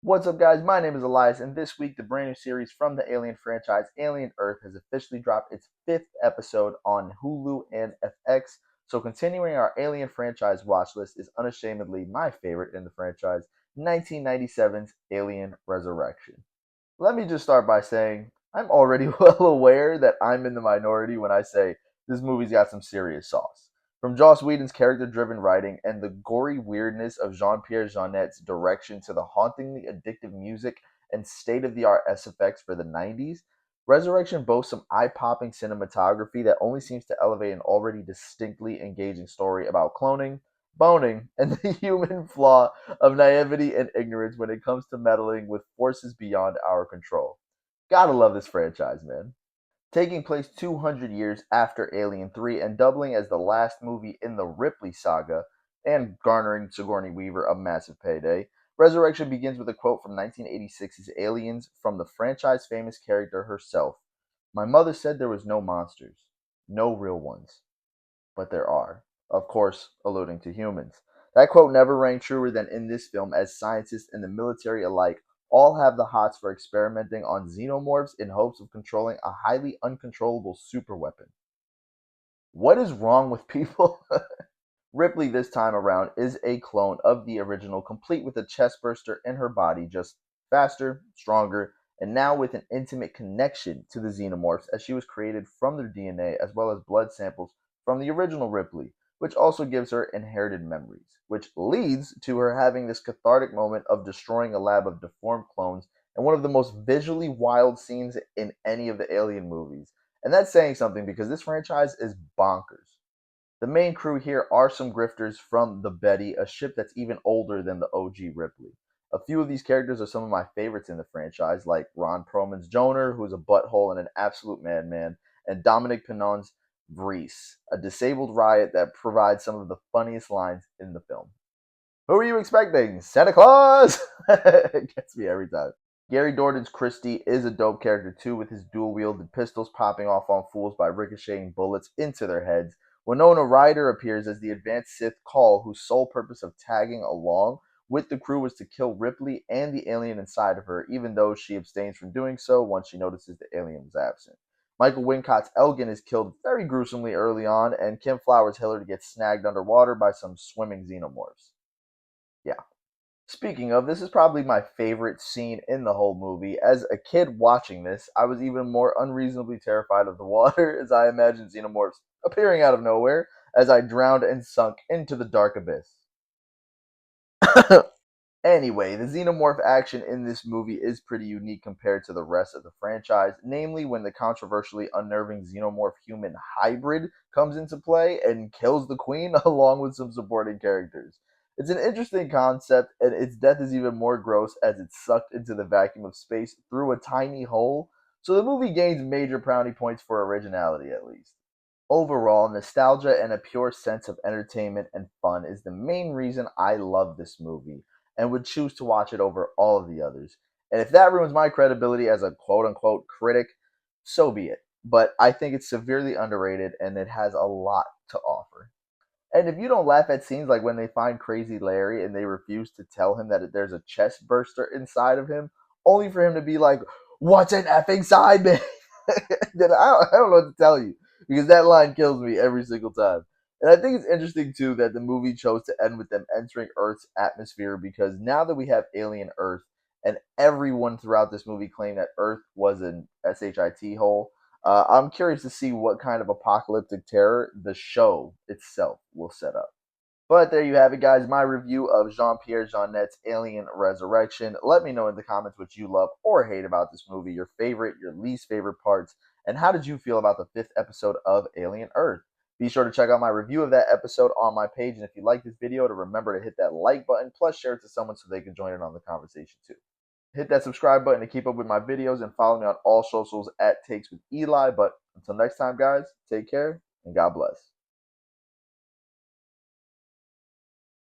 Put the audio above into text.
What's up, guys? My name is Elias, and this week the brand new series from the Alien franchise, Alien Earth, has officially dropped its fifth episode on Hulu and FX. So, continuing our Alien franchise watch list is unashamedly my favorite in the franchise, 1997's Alien Resurrection. Let me just start by saying I'm already well aware that I'm in the minority when I say this movie's got some serious sauce. From Joss Whedon's character driven writing and the gory weirdness of Jean Pierre Jeunet's direction to the hauntingly addictive music and state of the art SFX for the 90s, Resurrection boasts some eye popping cinematography that only seems to elevate an already distinctly engaging story about cloning, boning, and the human flaw of naivety and ignorance when it comes to meddling with forces beyond our control. Gotta love this franchise, man. Taking place 200 years after Alien 3 and doubling as the last movie in the Ripley saga, and garnering Sigourney Weaver a massive payday, Resurrection begins with a quote from 1986's Aliens from the franchise famous character herself. My mother said there was no monsters, no real ones, but there are. Of course, alluding to humans. That quote never rang truer than in this film, as scientists and the military alike all have the hots for experimenting on xenomorphs in hopes of controlling a highly uncontrollable superweapon. What is wrong with people? Ripley, this time around, is a clone of the original, complete with a chestburster in her body, just faster, stronger, and now with an intimate connection to the xenomorphs, as she was created from their DNA as well as blood samples from the original Ripley, which also gives her inherited memories, which leads to her having this cathartic moment of destroying a lab of deformed clones and one of the most visually wild scenes in any of the Alien movies. And that's saying something because this franchise is bonkers. The main crew here are some grifters from the Betty, a ship that's even older than the OG Ripley. A few of these characters are some of my favorites in the franchise, like Ron Perlman's Joner, who's a butthole and an absolute madman, and Dominic Pinon's Vreese, a disabled riot that provides some of the funniest lines in the film. Who are you expecting? Santa Claus? It gets me every time. Gary Dourdan's Christie is a dope character too, with his dual wielded pistols popping off on fools by ricocheting bullets into their heads. Winona Ryder appears as the advanced Sith Call, whose sole purpose of tagging along with the crew was to kill Ripley and the alien inside of her, even though she abstains from doing so once she notices the alien was absent. Michael Wincott's Elgin is killed very gruesomely early on, and Kim Flowers' Hillard gets snagged underwater by some swimming xenomorphs. Yeah. Speaking of, this is probably my favorite scene in the whole movie. As a kid watching this, I was even more unreasonably terrified of the water as I imagined xenomorphs appearing out of nowhere as I drowned and sunk into the dark abyss. Anyway, the xenomorph action in this movie is pretty unique compared to the rest of the franchise, namely when the controversially unnerving xenomorph human hybrid comes into play and kills the queen along with some supporting characters. It's an interesting concept, and its death is even more gross as it's sucked into the vacuum of space through a tiny hole, so the movie gains major brownie points for originality at least. Overall, nostalgia and a pure sense of entertainment and fun is the main reason I love this movie and would choose to watch it over all of the others. And if that ruins my credibility as a quote unquote critic, so be it. But I think it's severely underrated and it has a lot to offer. And if you don't laugh at scenes like when they find Crazy Larry and they refuse to tell him that there's a chest burster inside of him, only for him to be like, "What's an effing side man?" then I don't know what to tell you because that line kills me every single time. And I think it's interesting too that the movie chose to end with them entering Earth's atmosphere because now that we have Alien Earth and everyone throughout this movie claimed that Earth was an SHIT hole, I'm curious to see what kind of apocalyptic terror the show itself will set up. But there you have it, guys. My review of Jean Pierre Jeunet's Alien Resurrection. Let me know in the comments what you love or hate about this movie, your favorite, your least favorite parts, and how did you feel about the fifth episode of Alien Earth? Be sure to check out my review of that episode on my page. And if you like this video, to remember to hit that like button, plus share it to someone so they can join in on the conversation too. Hit that subscribe button to keep up with my videos and follow me on all socials at Takes with Eli. But until next time, guys, take care and God bless.